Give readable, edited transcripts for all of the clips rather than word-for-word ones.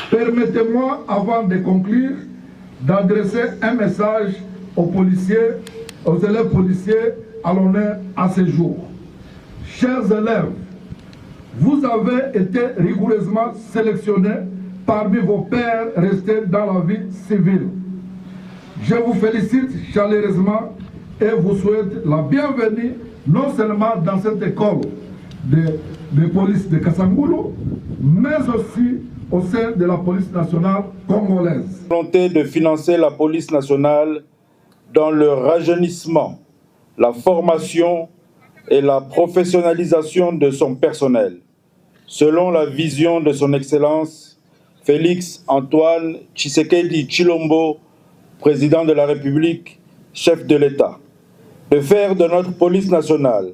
Permettez-moi, avant de conclure, d'adresser un message aux policiers, aux élèves policiers à l'honneur à ce jour. Chers élèves, vous avez été rigoureusement sélectionnés parmi vos pairs restés dans la vie civile. Je vous félicite chaleureusement et vous souhaite la bienvenue non seulement dans cette école de police de Kassangoulou, mais aussi au sein de la police nationale congolaise. Volonté de financer la police nationale dans le rajeunissement, la formation et la professionnalisation de son personnel, selon la vision de son Excellence Félix Antoine Tshisekedi Tshilombo, président de la République, chef de l'État, de faire de notre police nationale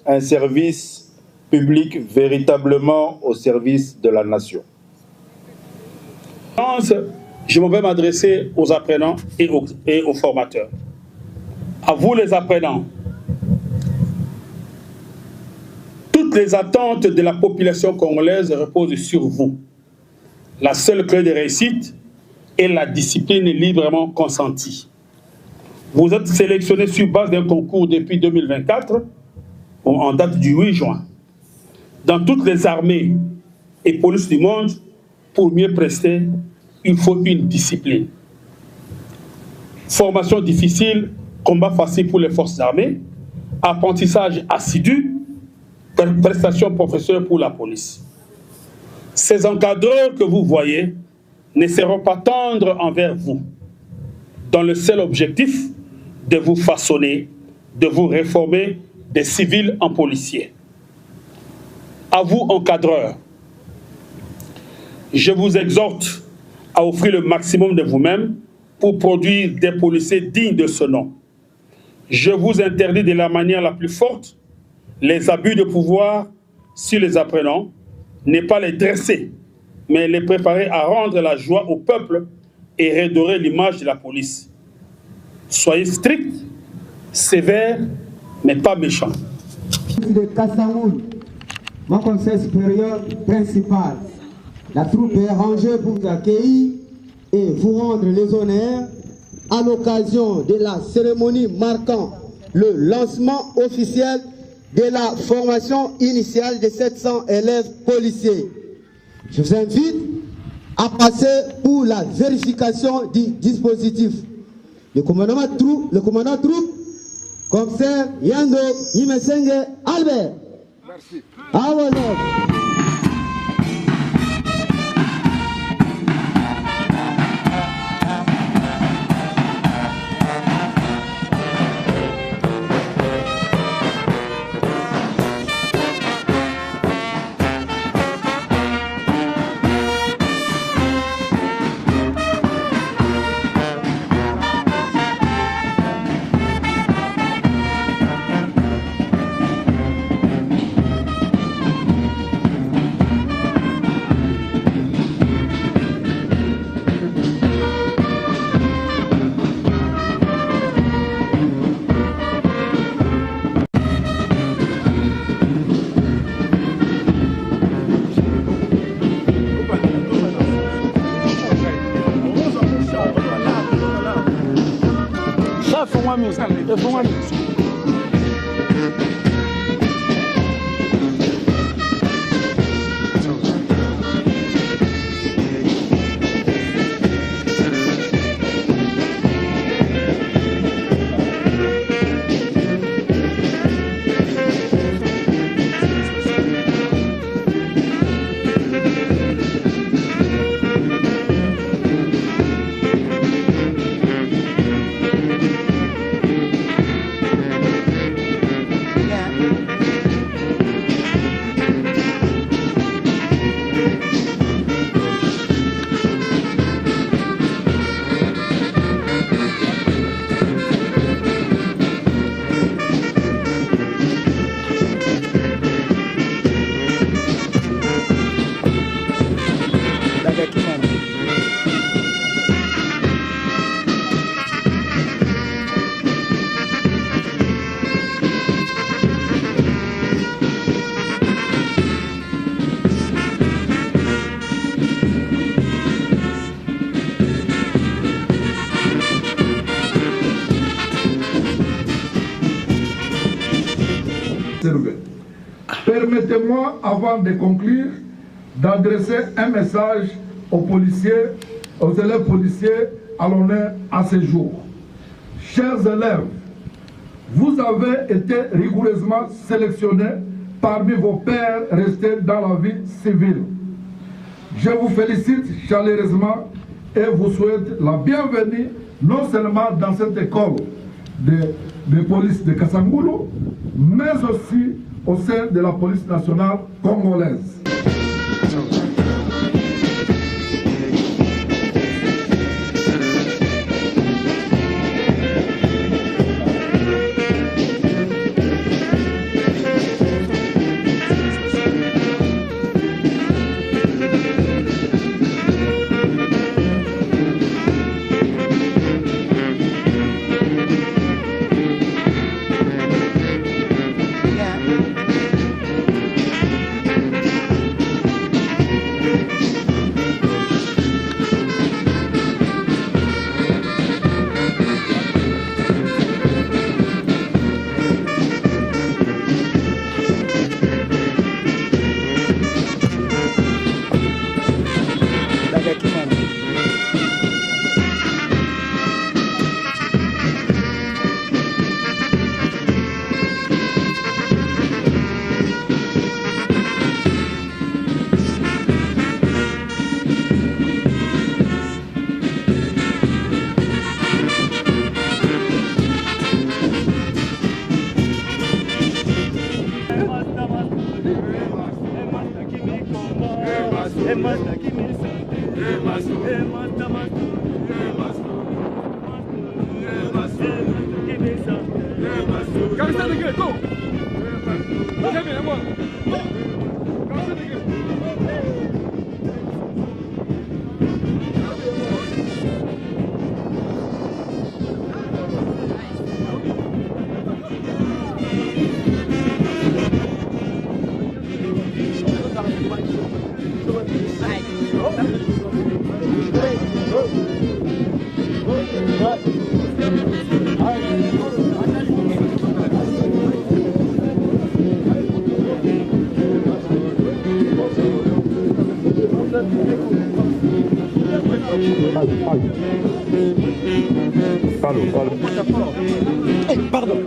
un service public véritablement au service de la nation. Je vais m'adresser aux apprenants et aux formateurs. À vous les apprenants, toutes les attentes de la population congolaise reposent sur vous. La seule clé de réussite est la discipline librement consentie. Vous êtes sélectionnés sur base d'un concours depuis 2024, en date du 8 juin, dans toutes les armées et polices du monde. Pour mieux prester, il faut une discipline. Formation difficile, combat facile pour les forces armées, apprentissage assidu, prestation professionnelle pour la police. Ces encadreurs que vous voyez ne seront pas tendres envers vous, dans le seul objectif de vous façonner, de vous réformer des civils en policiers. À vous, encadreurs, je vous exhorte à offrir le maximum de vous-même pour produire des policiers dignes de ce nom. Je vous interdis de la manière la plus forte les abus de pouvoir sur les apprenants, ne pas les dresser, mais les préparer à rendre la joie au peuple et redorer l'image de la police. Soyez stricts, sévères, mais pas méchants. De Kassangoulou, mon conseil supérieur principal, la troupe est rangée pour vous accueillir et vous rendre les honneurs à l'occasion de la cérémonie marquant le lancement officiel de la formation initiale de 700 élèves policiers. Je vous invite à passer pour la vérification du dispositif. Le commandant troupe, commissaire Yando Nimesenge Albert. Merci. À vos ordres. observés. Permettez-moi, avant de conclure, d'adresser un message aux policiers, aux élèves policiers à l'honneur à ce jour. Chers élèves, vous avez été rigoureusement sélectionnés parmi vos pairs restés dans la vie civile. Je vous félicite chaleureusement et vous souhaite la bienvenue non seulement dans cette école de police de Kassangoulou, mais aussi au sein de la police nationale congolaise.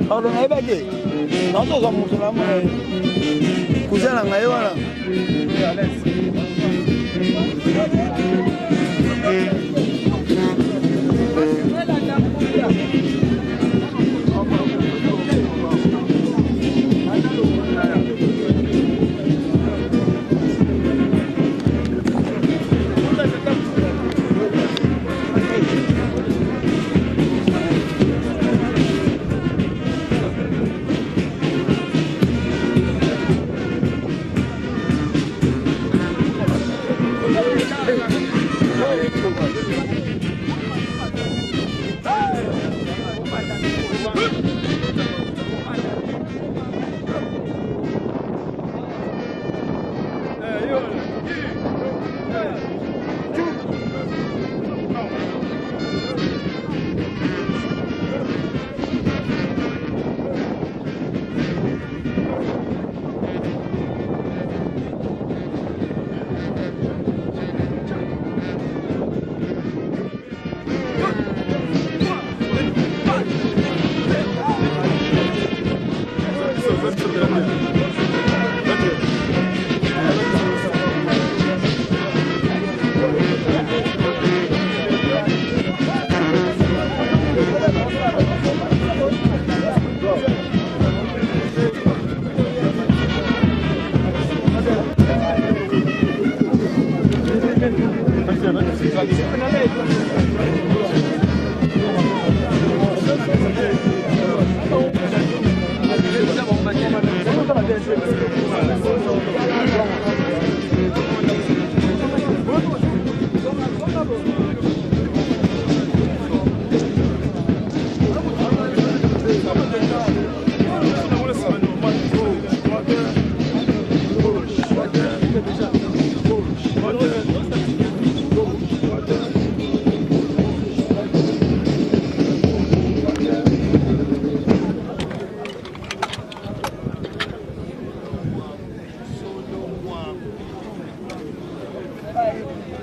Pardon, ebage. Nazo za mutu na mwana. Kuzana ngayo wala. Le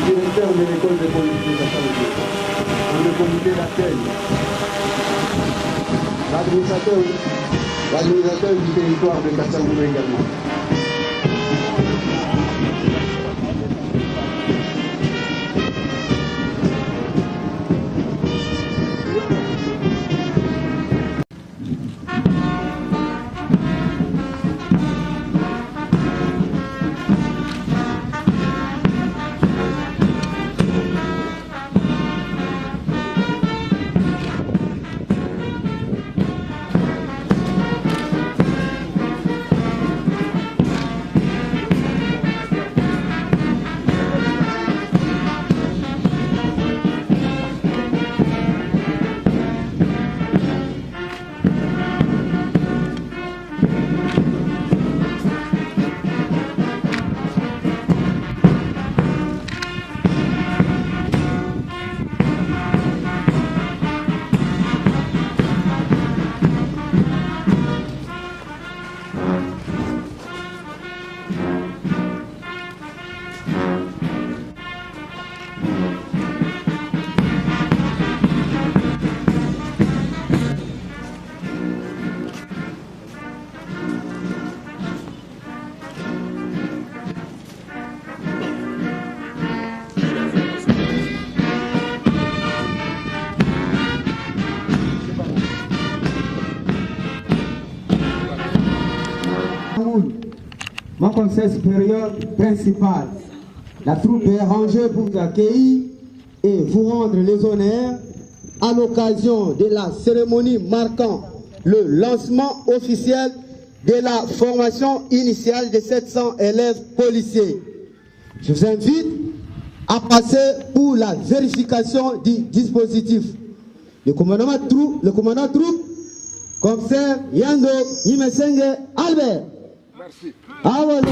directeur de l'école de police de Kassaoudé, le comité d'accueil, l'administrateur du territoire de Kassaoudé également. Mon conseil supérieur principal, la troupe est rangée pour vous accueillir et vous rendre les honneurs à l'occasion de la cérémonie marquant le lancement officiel de la formation initiale de 700 élèves policiers. Je vous invite à passer pour la vérification du dispositif. Le commandant troupe, commissaire Yando Nimesenge Albert. Merci. À vos ordres.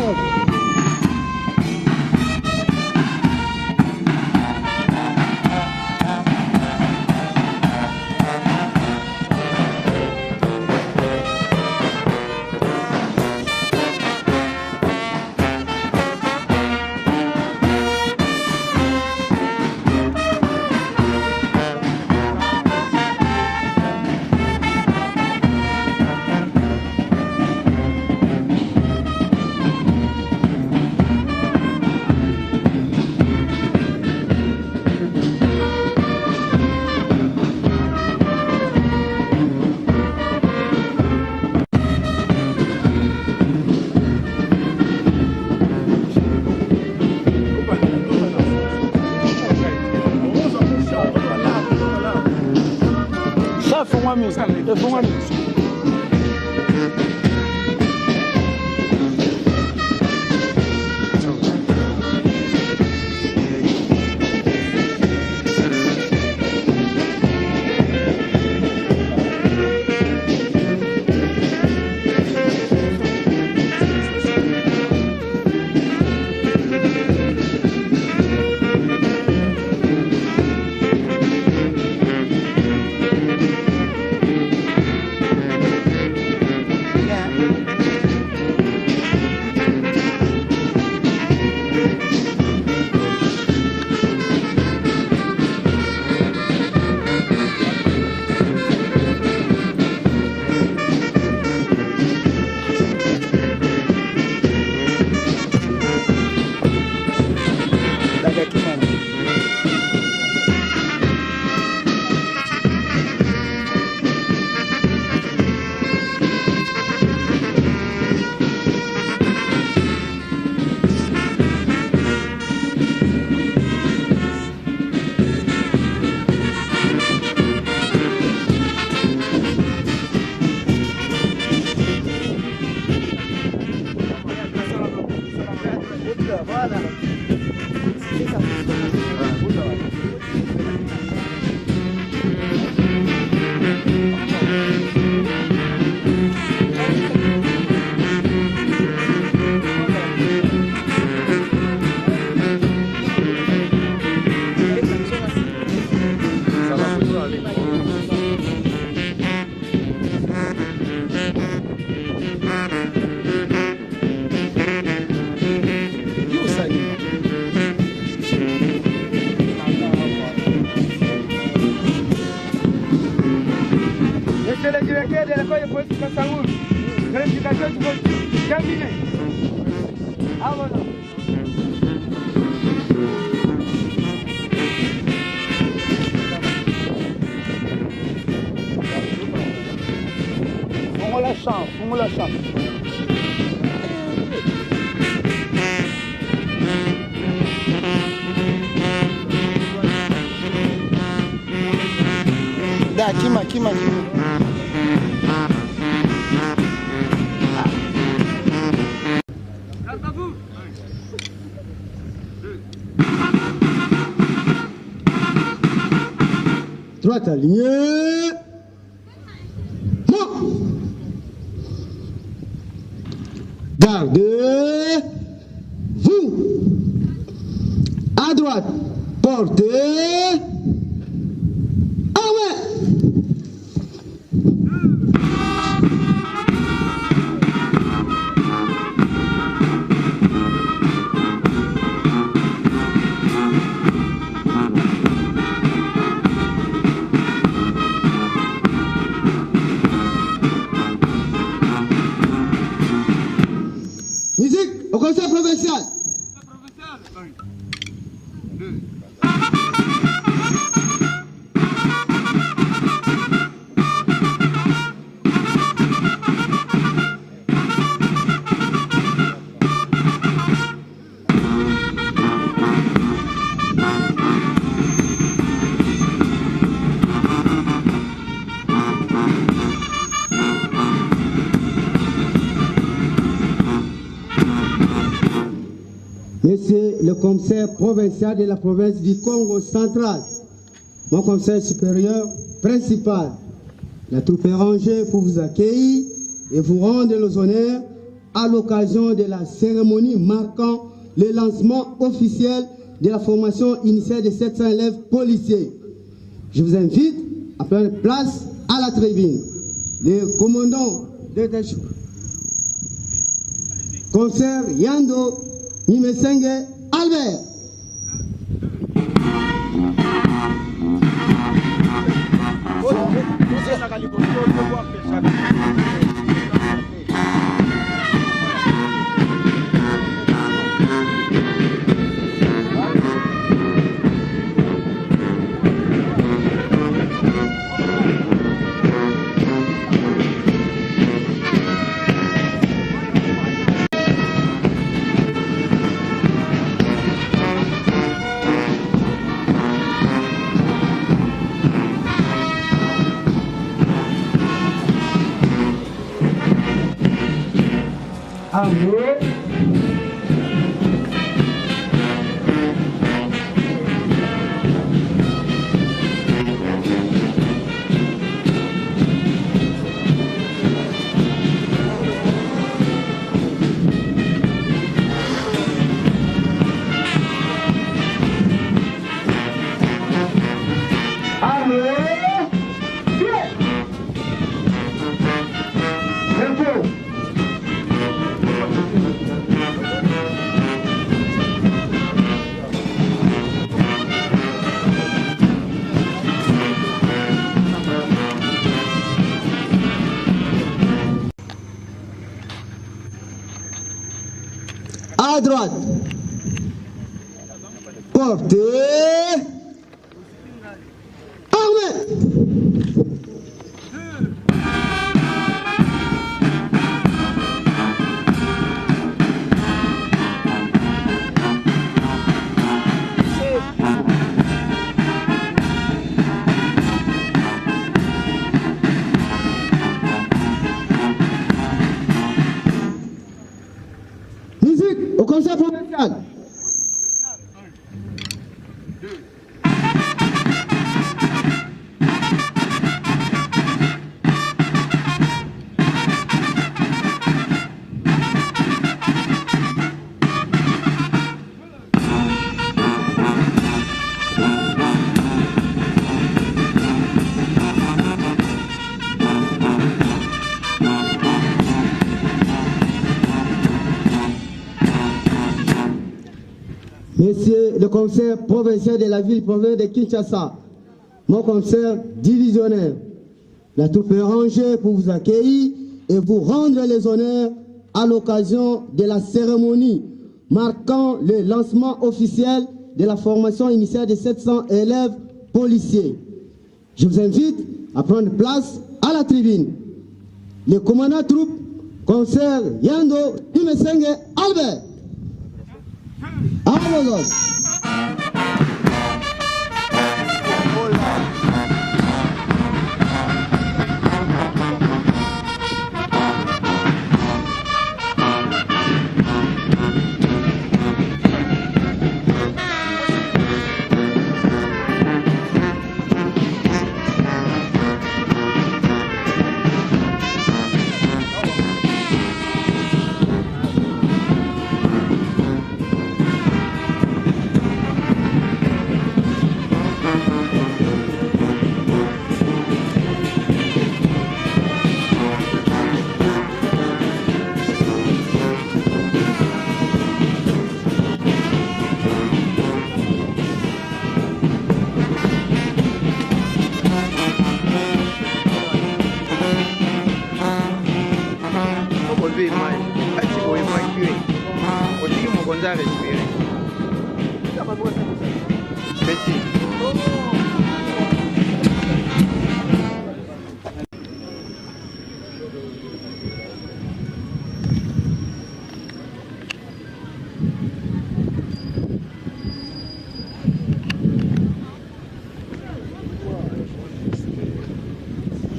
Terminé. Ah voilà. On la chance. Da, kima. Droite alignée. Gardez. Vous. À droite. Portez. Musique au conseil provincial. Monsieur le commissaire provincial de la province du Congo central, mon commissaire supérieur principal, la troupe est rangée pour vous accueillir et vous rendre les honneurs à l'occasion de la cérémonie marquant le lancement officiel de la formation initiale de 700 élèves policiers. Je vous invite à prendre place à la tribune. Le commandant de commissaire Yando Nimesenge Albert. À droite, portez, armée. Musique au conseil provincial. Monsieur le commissaire provincial de la ville-province de Kinshasa, mon commissaire divisionnaire, la troupe est rangée pour vous accueillir et vous rendre les honneurs à l'occasion de la cérémonie marquant le lancement officiel de la formation initiale de 700 élèves policiers. Je vous invite à prendre place à la tribune. Le commandant troupe, concert Yando Imesenge Albert. À vos ordres.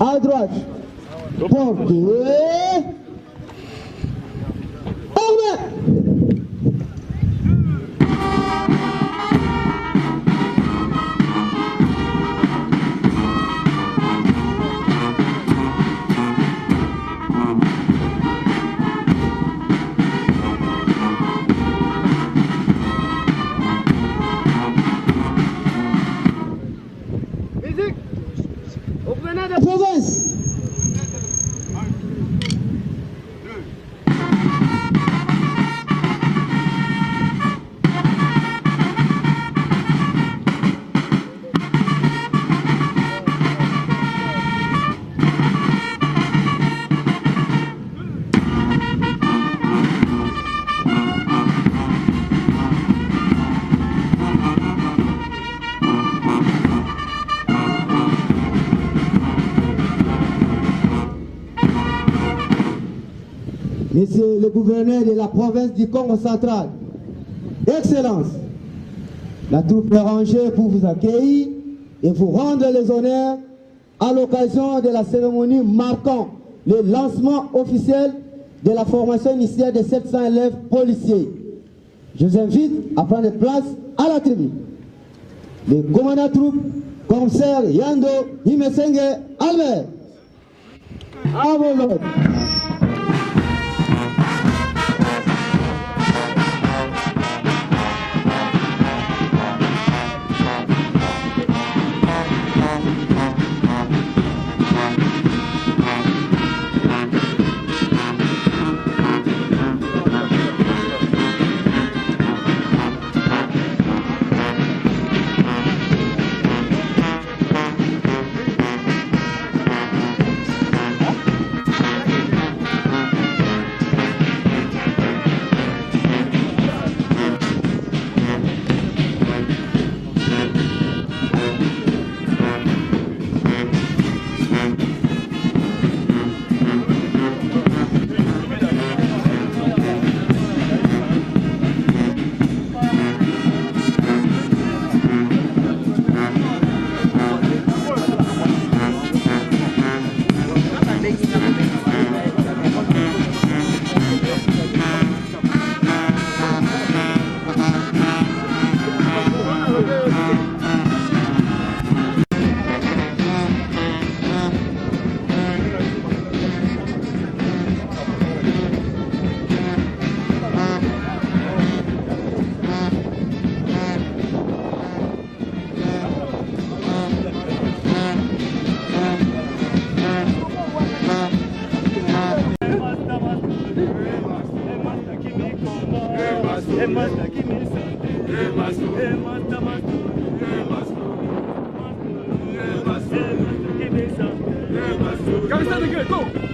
À droite, porte, Monsieur le gouverneur de la province du Congo central, Excellence, la troupe est rangée pour vous accueillir et vous rendre les honneurs à l'occasion de la cérémonie marquant le lancement officiel de la formation initiale de 700 élèves policiers. Je vous invite à prendre place à la tribune. Le commandant troupe, commissaire Yando Imesenge Albert. À vos ordres. Go!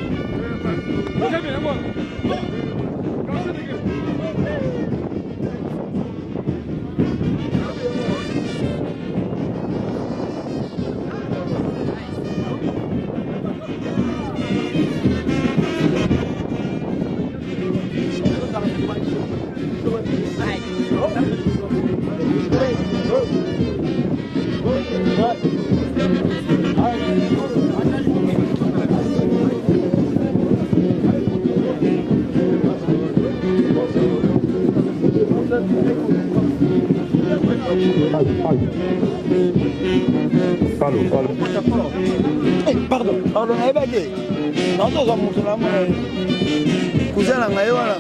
Pardon, ebage. Nazoza moto na mona. Kuzala ngai wana.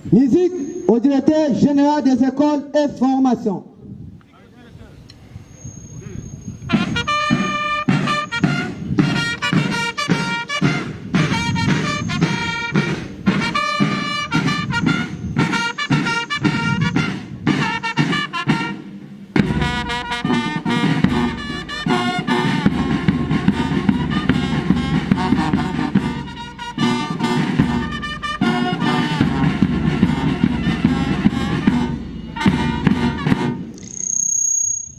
Musique au directeur général des écoles et formations.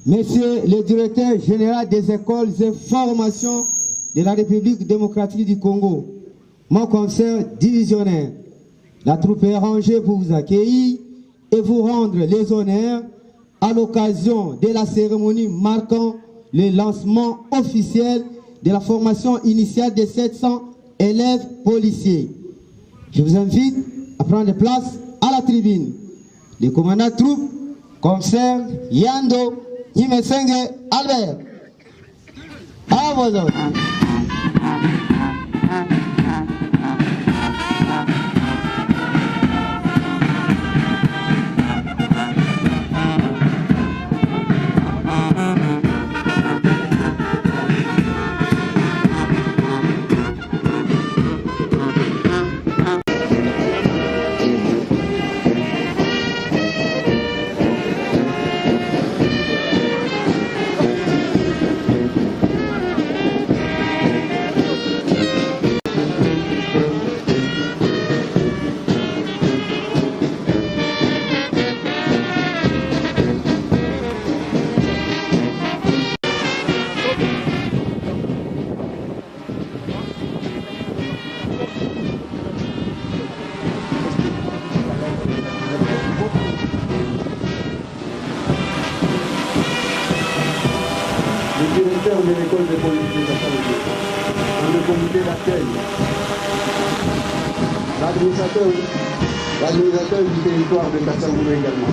Monsieur le directeur général des écoles et formations de la République démocratique du Congo, mon conseil divisionnaire, la troupe est rangée pour vous accueillir et vous rendre les honneurs à l'occasion de la cérémonie marquant le lancement officiel de la formation initiale de 700 élèves policiers. Je vous invite à prendre place à la tribune. Le commandant de troupe, commissaire Yando Nimesenge Albert. À vos ordres. directeur de l'école de police de Kassaoulou, dans le comité d'accueil, l'administrateur du territoire de Kassaoulou également.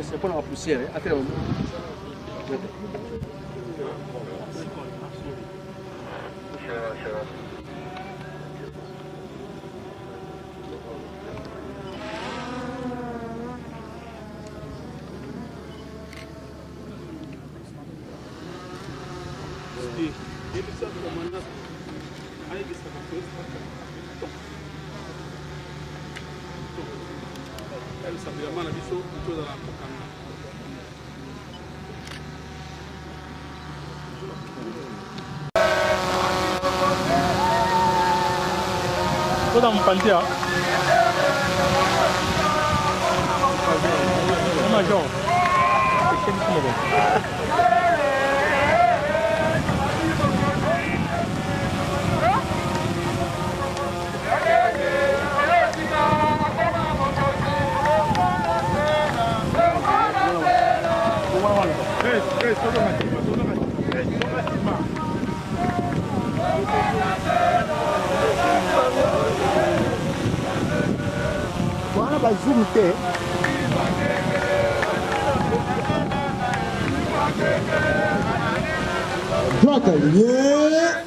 C'est pas la poussière. Attends. Toda mpandea. Major. Voilà, bah, zoom, t'es. Droite, yeah.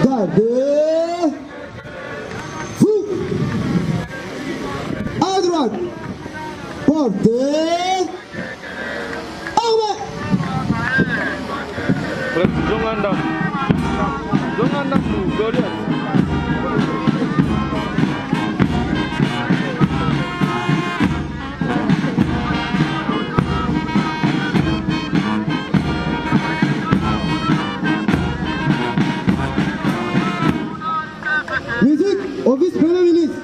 Gardez. Vous. À droite. Portez. Armée. Musique au vice-premier ministre.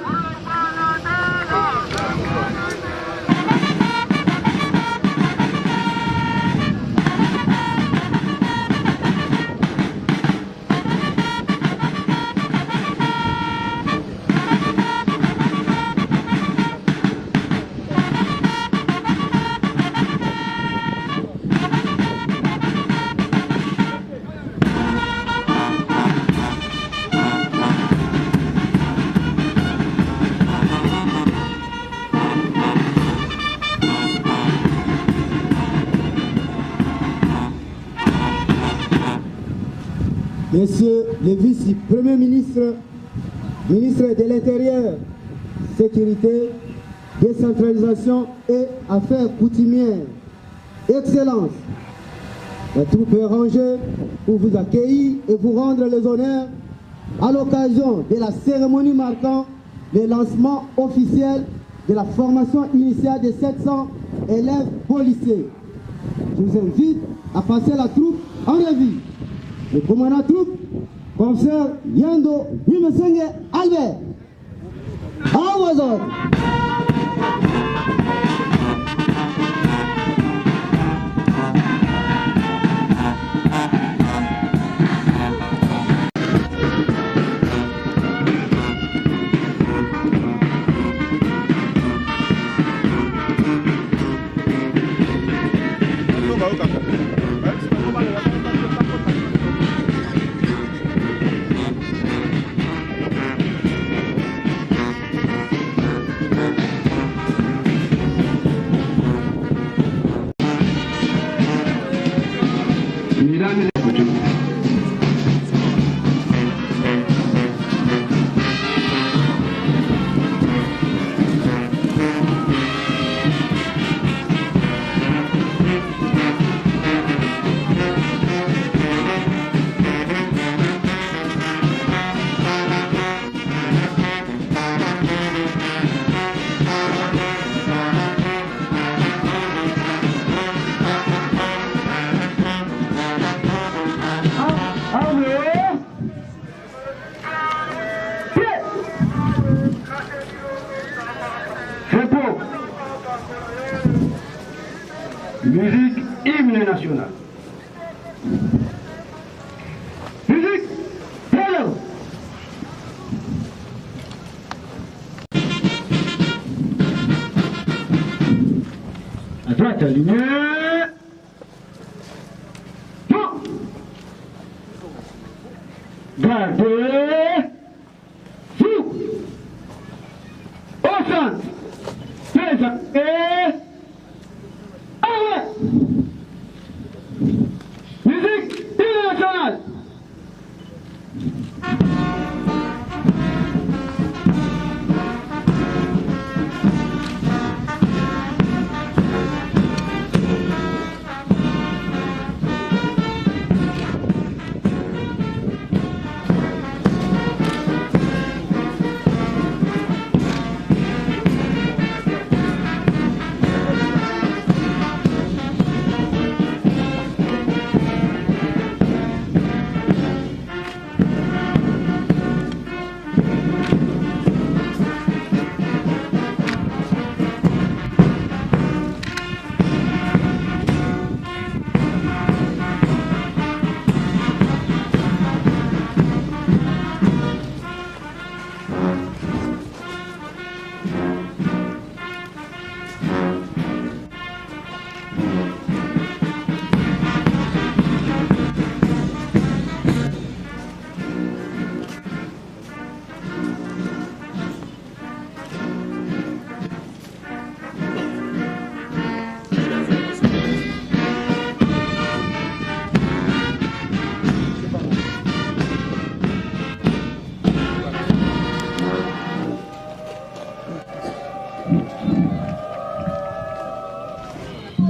Monsieur le vice-premier ministre, ministre de l'Intérieur, Sécurité, Décentralisation et Affaires coutumières, Excellences, la troupe est rangée pour vous accueillir et vous rendre les honneurs à l'occasion de la cérémonie marquant le lancement officiel de la formation initiale de 700 élèves policiers. Je vous invite à passer la troupe en revue. Le commandant troupe, commissaire Yando Nimesenge Albert. À vos ordres. Musique, hymne national. Musique, hello. À droite, aligné. Bon. Gardez. Sous. Au centre. Présent. Et. Musique internationale.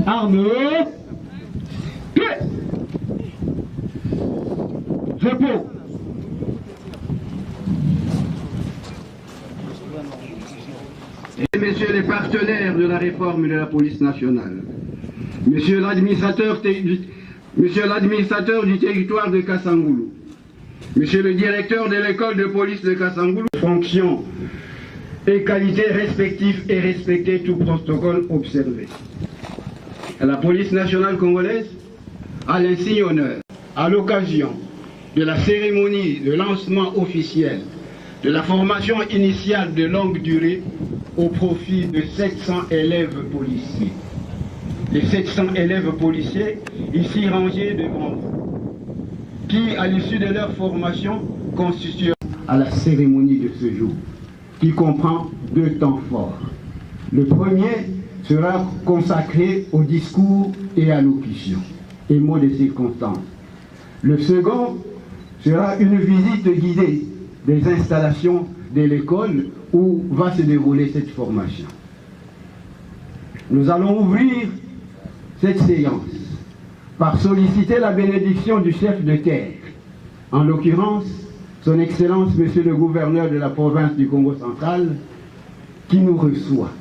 Arme. Repos. Et messieurs les partenaires de la réforme de la police nationale, monsieur l'administrateur du territoire de Kassangoulou, monsieur le directeur de l'école de police de Kassangoulou, fonctions et qualités respectives et respecter tout protocole observé. La police nationale congolaise a l'insigne honneur, à l'occasion de la cérémonie de lancement officiel de la formation initiale de longue durée au profit de 700 élèves policiers. Les 700 élèves policiers ici rangés devant vous, qui à l'issue de leur formation constitueront à la cérémonie de ce jour, qui comprend 2 temps forts. Le premier sera consacré au discours et à l'allocution et mots de circonstance. Le second sera une visite guidée des installations de l'école où va se dérouler cette formation. Nous allons ouvrir cette séance par solliciter la bénédiction du chef de terre, en l'occurrence son Excellence Monsieur le gouverneur de la province du Congo central, qui nous reçoit.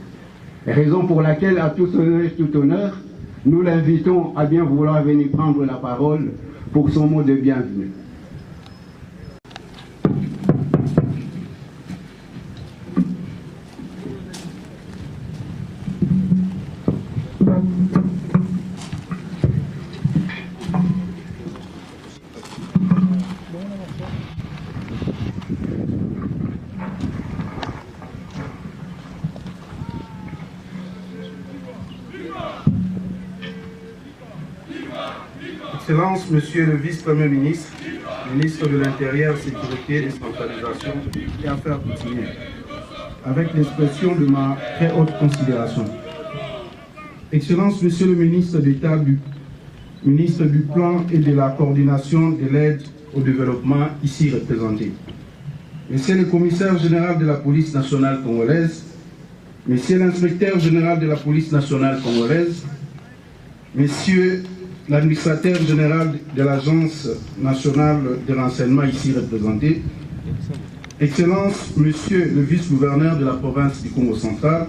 Raison pour laquelle, à tout honneur et tout honneur, nous l'invitons à bien vouloir venir prendre la parole pour son mot de bienvenue. Excellence, Monsieur le Vice-Premier ministre, ministre de l'Intérieur, Sécurité, Décentralisation et Affaires coutumières, avec l'expression de ma très haute considération. Excellence, Monsieur le ministre d'État, ministre du Plan et de la Coordination de l'aide au développement, ici représenté. Monsieur le Commissaire général de la Police nationale congolaise, Monsieur l'inspecteur général de la Police nationale congolaise, Monsieur l'administrateur général de l'Agence nationale de renseignement ici représenté, Excellence, Monsieur le vice-gouverneur de la province du Congo central,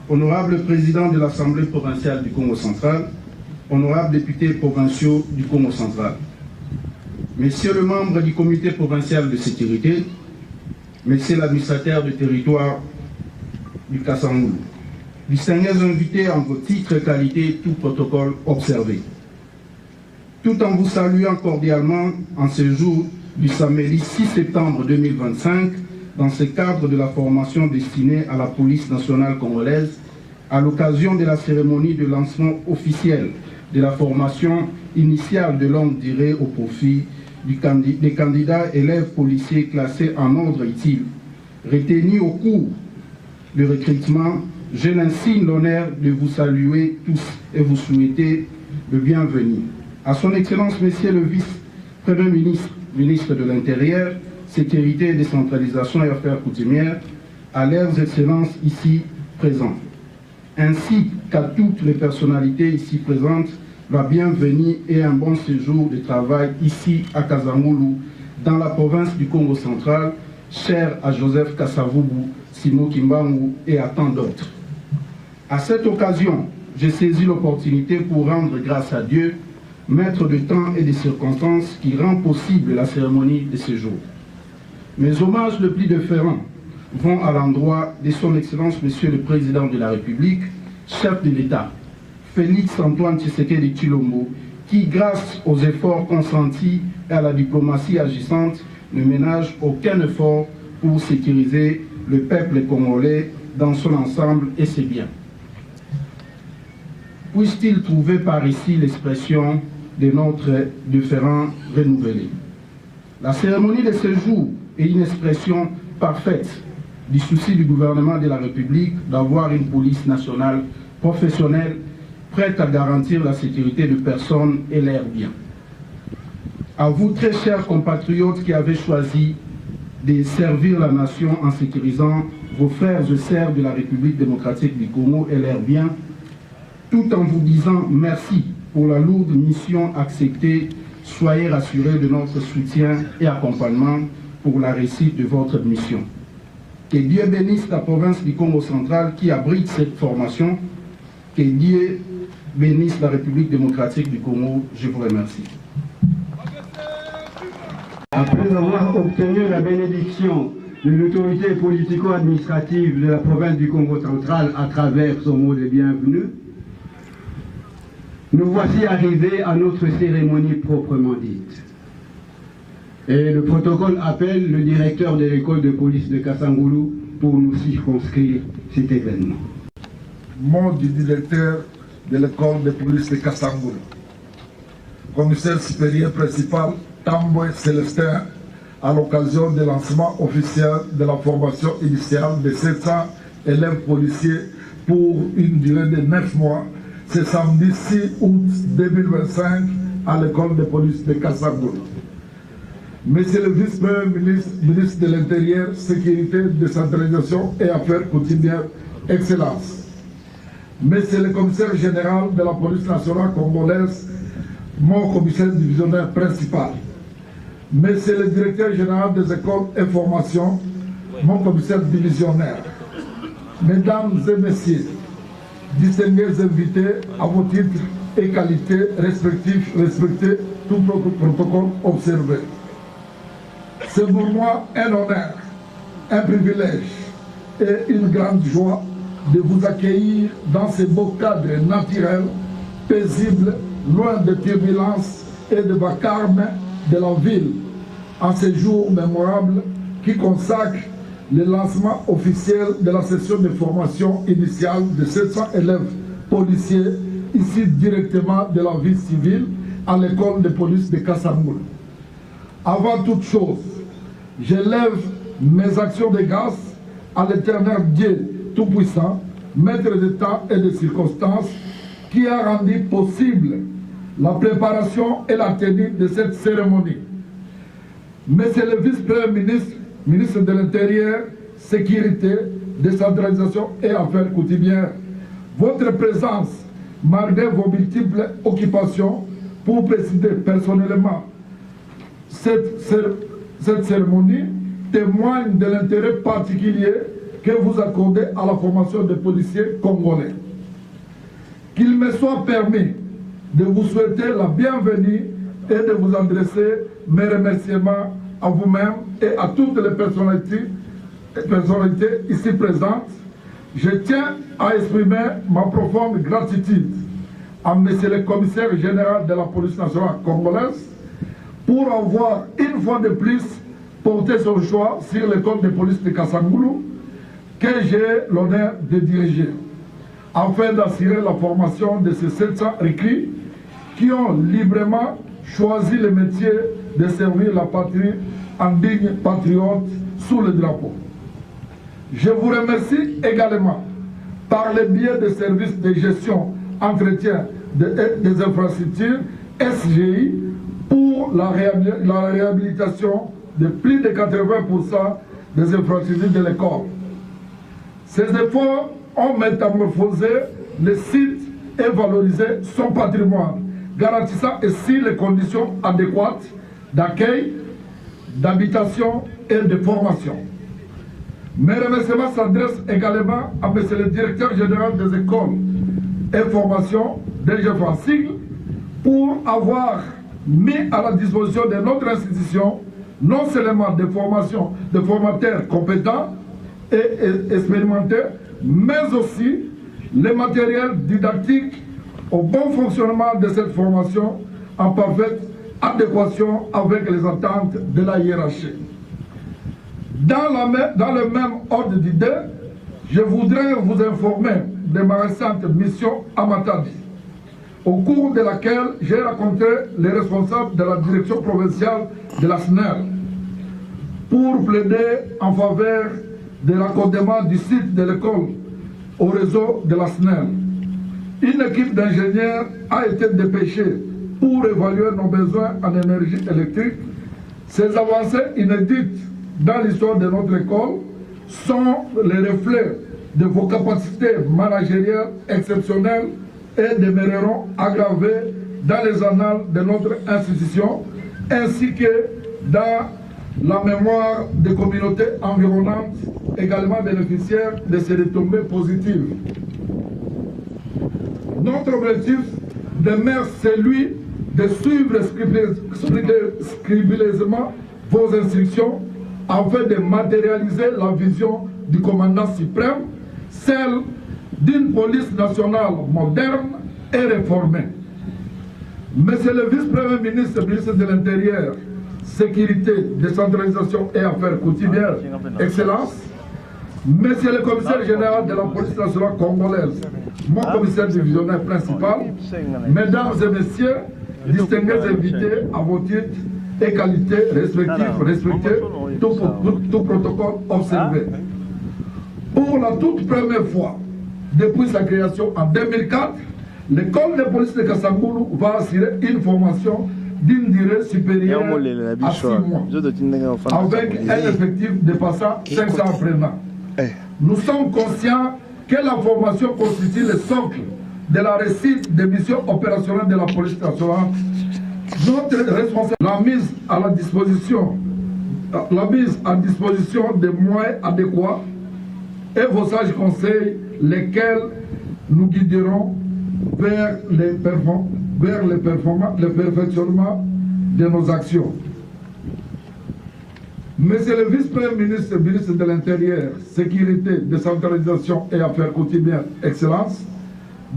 honorable président de l'Assemblée provinciale du Congo central, honorables députés provinciaux du Congo central, Messieurs le membre du comité provincial de sécurité, Messieurs l'administrateur du territoire du Kassangoulou, distingués invités en vos titres, qualités, tout protocole observé. Tout en vous saluant cordialement en ce jour du samedi 6 septembre 2025, dans ce cadre de la formation destinée à la police nationale congolaise, à l'occasion de la cérémonie de lancement officiel de la formation initiale de longue durée au profit des candidats élèves policiers classés en ordre utile, retenus au cours du recrutement, je l'insigne l'honneur de vous saluer tous et vous souhaiter le bienvenu. À son Excellence, Monsieur le Vice-Premier ministre, ministre de l'Intérieur, Sécurité, Décentralisation et Affaires coutumières, à leurs excellences ici présentes, ainsi qu'à toutes les personnalités ici présentes, la bienvenue et un bon séjour de travail ici à Kassangoulou, dans la province du Congo central, cher à Joseph Kasavubu, Simo Kimbangu et à tant d'autres. À cette occasion, j'ai saisi l'opportunité pour rendre grâce à Dieu, maître de temps et des circonstances qui rend possible la cérémonie de ce jour. Mes hommages les plus différents vont à l'endroit de son Excellence Monsieur le Président de la République, chef de l'État, Félix Antoine Tshisekedi Tshilombo, qui, grâce aux efforts consentis et à la diplomatie agissante, ne ménage aucun effort pour sécuriser le peuple congolais dans son ensemble et ses biens. Puisse-t-il trouver par ici l'expression de notre différend renouvelé. La cérémonie de ce jour est une expression parfaite du souci du gouvernement de la République d'avoir une police nationale professionnelle prête à garantir la sécurité de personnes et leurs biens. À vous, très chers compatriotes qui avez choisi de servir la nation en sécurisant vos frères et sœurs de la République démocratique du Congo et leurs biens, tout en vous disant merci pour la lourde mission acceptée, soyez rassurés de notre soutien et accompagnement pour la réussite de votre mission. Que Dieu bénisse la province du Congo central qui abrite cette formation. Que Dieu bénisse la République démocratique du Congo. Je vous remercie. Après avoir obtenu la bénédiction de l'autorité politico-administrative de la province du Congo central à travers son mot de bienvenue, nous voici arrivés à notre cérémonie proprement dite. Et le protocole appelle le directeur de l'école de police de Kassangoulou pour nous circonscrire cet événement. Mot du directeur de l'école de police de Kassangoulou. Commissaire supérieur principal Tamboué Célestin, à l'occasion du lancement officiel de la formation initiale de 700 élèves policiers pour une durée de 9 mois, c'est samedi 6 août 2025 à l'école de police de Kassangoulou. Monsieur le vice-premier ministre, ministre de l'Intérieur, Sécurité, Décentralisation et Affaires coutumières, Excellence. Monsieur le commissaire général de la police nationale congolaise, mon commissaire divisionnaire principal. Monsieur le directeur général des écoles et formations, mon commissaire divisionnaire. Mesdames et messieurs, distingués invités à vos titres et qualités respectifs, respectez tout protocole observé. C'est pour moi un honneur, un privilège et une grande joie de vous accueillir dans ce beau cadre naturel, paisible, loin de turbulences et de vacarme de la ville, en ce jour mémorable qui consacre le lancement officiel de la session de formation initiale de 700 élèves policiers issus directement de la vie civile à l'école de police de Kassamoul. Avant toute chose, j'élève mes actions de grâce à l'Éternel Dieu Tout-Puissant, maître de temps et de circonstances, qui a rendu possible la préparation et la tenue de cette cérémonie. Monsieur le vice-premier ministre, ministre de l'Intérieur, Sécurité, Décentralisation et Affaires coutumières, votre présence, malgré vos multiples occupations, pour présider personnellement cette cérémonie, témoigne de l'intérêt particulier que vous accordez à la formation des policiers congolais. Qu'il me soit permis de vous souhaiter la bienvenue et de vous adresser mes remerciements à vous-même et à toutes les personnalités ici présentes. Je tiens à exprimer ma profonde gratitude à Monsieur le commissaire général de la police nationale congolaise pour avoir une fois de plus porté son choix sur l'école de police de Kassamoulou que j'ai l'honneur de diriger, afin d'assurer la formation de ces 700 recrues qui ont librement choisi le métier de servir la patrie en digne patriote sous le drapeau. Je vous remercie également par le biais des services de gestion, entretien des infrastructures, SGI, pour la réhabilitation de plus de 80% des infrastructures de l'école. Ces efforts ont métamorphosé le site et valorisé son patrimoine, garantissant ainsi les conditions adéquates d'accueil, d'habitation et de formation. Mes remerciements s'adressent également à M. le directeur général des écoles et formations, DGF en sigle, pour avoir mis à la disposition de notre institution non seulement des formations, de formateurs compétents et expérimentés, mais aussi les matériels didactiques au bon fonctionnement de cette formation en parfaite adéquation avec les attentes de la hiérarchie. Dans le même ordre d'idée, je voudrais vous informer de ma récente mission à Matadi, au cours de laquelle j'ai rencontré les responsables de la direction provinciale de la SNEL pour plaider en faveur de raccordement du site de l'école au réseau de la SNEL. Une équipe d'ingénieurs a été dépêchée pour évaluer nos besoins en énergie électrique. Ces avancées inédites dans l'histoire de notre école sont les reflets de vos capacités managériales exceptionnelles et demeureront aggravées dans les annales de notre institution, ainsi que dans la mémoire des communautés environnantes, également bénéficiaires de ces retombées positives. Notre objectif demeure celui de suivre scrupuleusement vos instructions afin de matérialiser la vision du commandant suprême, celle d'une police nationale moderne et réformée. Monsieur le vice-premier ministre, ministre de l'Intérieur, Sécurité, Décentralisation et Affaires coutumières, Excellence, Monsieur le commissaire général de la police nationale congolaise, mon commissaire divisionnaire principal, mesdames et messieurs, distingués invités à vos titres et qualités respectifs, respectez tout protocole observé. Pour la toute première fois, depuis sa création en 2004, l'école de police de Kassamoulou va assurer une formation d'une durée supérieure à 6 mois, avec un effectif dépassant 500 apprenants. Nous sommes conscients que la formation constitue le socle de la réussite des missions opérationnelles de la police nationale. Notre responsabilité, la mise à disposition des moyens adéquats et vos sages conseils, lesquels nous guideront vers le perfectionnement de nos actions. Monsieur le vice-premier ministre, ministre de l'Intérieur, Sécurité, Décentralisation et Affaires quotidiennes, Excellence,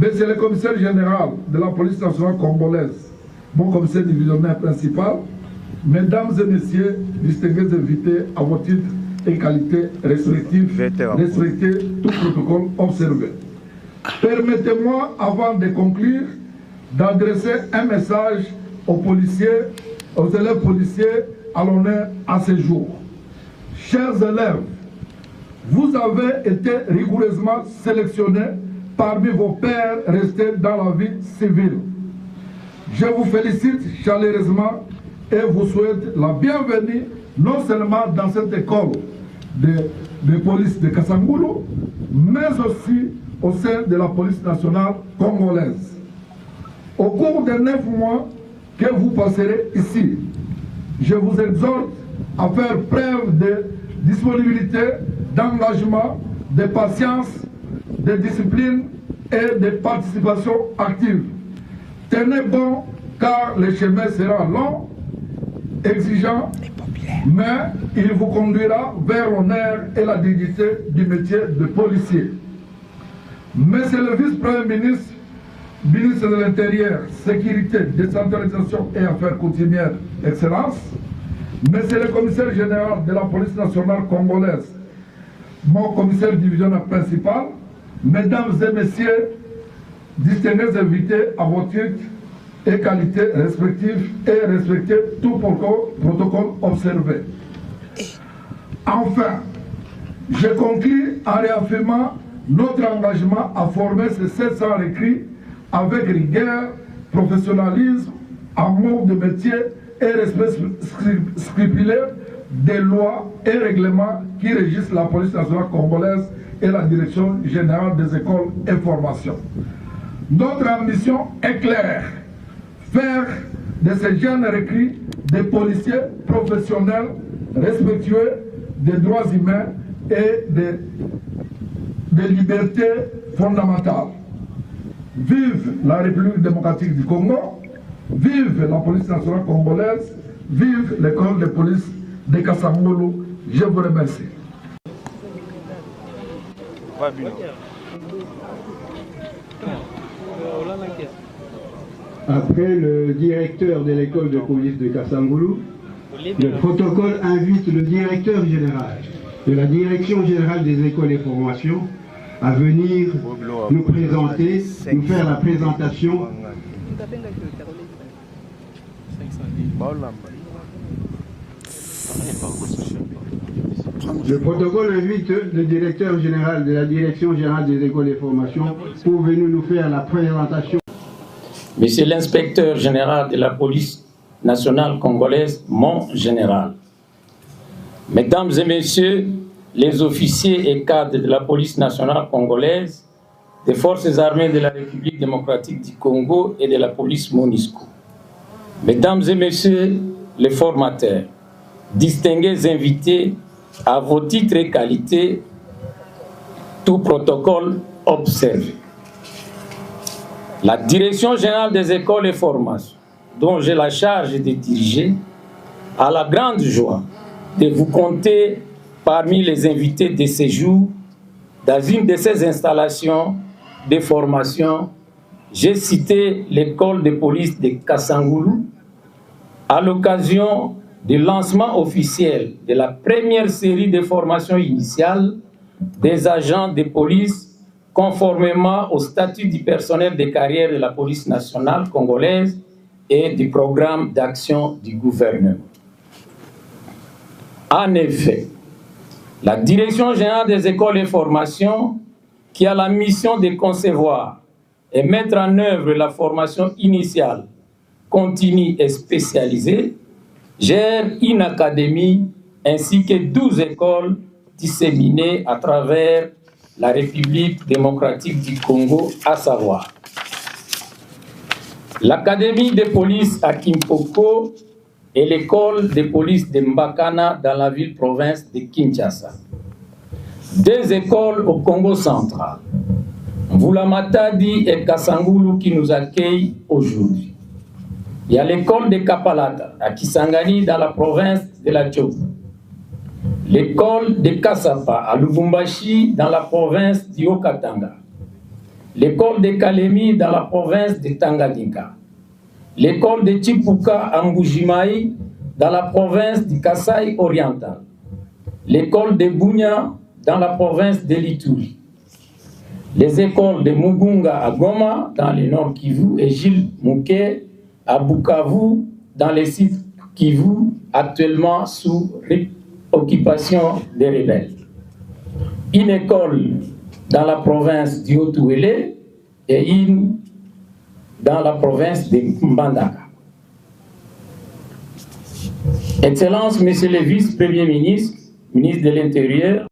Monsieur le commissaire général de la police nationale congolaise, mon commissaire divisionnaire principal, Mesdames et Messieurs, distingués invités à vos titres et qualités respectifs, respectez tout protocole observé. Permettez-moi, avant de conclure, d'adresser un message aux policiers, aux élèves policiers à l'honneur à ce jour. Chers élèves, vous avez été rigoureusement sélectionnés parmi vos pairs restés dans la vie civile. Je vous félicite chaleureusement et vous souhaite la bienvenue non seulement dans cette école de police de Kassangoulou, mais aussi au sein de la police nationale congolaise. Au cours des 9 mois que vous passerez ici, je vous exhorte à faire preuve de disponibilité, d'engagement, de patience, de discipline et de participation active. Tenez bon car le chemin sera long, exigeant, mais il vous conduira vers l'honneur et la dignité du métier de policier. Monsieur le vice-premier ministre, ministre de l'Intérieur, Sécurité, Décentralisation et Affaires coutumières, Excellence, Monsieur le commissaire général de la police nationale congolaise, mon commissaire divisionnaire principal, Mesdames et Messieurs, distingués invités à vos titres et qualités respectives et respectez tout protocole observé. Enfin, je conclus en réaffirmant notre engagement à former ces 700 recrues avec rigueur, professionnalisme, amour de métier et respect scrupuleux des lois et règlements qui régissent la police nationale congolaise et la direction générale des écoles et formations. Notre ambition est claire, faire de ces jeunes recrues des policiers professionnels respectueux des droits humains et des libertés fondamentales. Vive la République démocratique du Congo, vive la police nationale congolaise, vive l'école de police de Kassangoulou. Je vous remercie. Après le directeur de l'école de police de Kassangoulou, le protocole invite le directeur général de la Direction générale des écoles et formations à venir nous présenter, nous faire la présentation. Le protocole invite le directeur général de la Direction générale des écoles et formations pour venir nous faire la présentation. Monsieur l'inspecteur général de la police nationale congolaise, mon général. Mesdames et messieurs, les officiers et cadres de la police nationale congolaise, des forces armées de la République démocratique du Congo et de la police MONUSCO. Mesdames et messieurs les formateurs, distingués invités à vos titres et qualités, tout protocole observé. La Direction générale des écoles et formations, dont j'ai la charge de diriger, a la grande joie de vous compter parmi les invités de ce jour dans une de ces installations de formation. J'ai cité l'école de police de Kassangoulou à l'occasion du lancement officiel de la première série de formations initiales des agents de police conformément au statut du personnel de carrière de la police nationale congolaise et du programme d'action du gouvernement. En effet, la Direction générale des écoles et formations, qui a la mission de concevoir et mettre en œuvre la formation initiale continue et spécialisée, gère une académie ainsi que 12 écoles disséminées à travers la République démocratique du Congo, à savoir l'Académie de police à Kimpoko et l'école de police de Mbakana dans la ville-province de Kinshasa. 2 écoles au Congo central, Mvula-Matadi et Kasangulu qui nous accueillent aujourd'hui. Il y a l'école de Kapalata à Kisangani dans la province de la Tchopo. L'école de Kasapa à Lubumbashi dans la province du Haut-Katanga. L'école de Kalemi dans la province de Tanganyika. L'école de Chipuka à Mbujimaï dans la province du Kasaï oriental. L'école de Bunya dans la province de l'Ituri. Les écoles de Mugunga à Goma dans le nord Kivu et Gilles Mouké à Bukavu dans les sites Kivu actuellement sous occupation des rebelles. Une école dans la province du Haut-Ouélé et une dans la province de Mbandaka. Excellences, Monsieur le Vice-Premier ministre, ministre de l'Intérieur,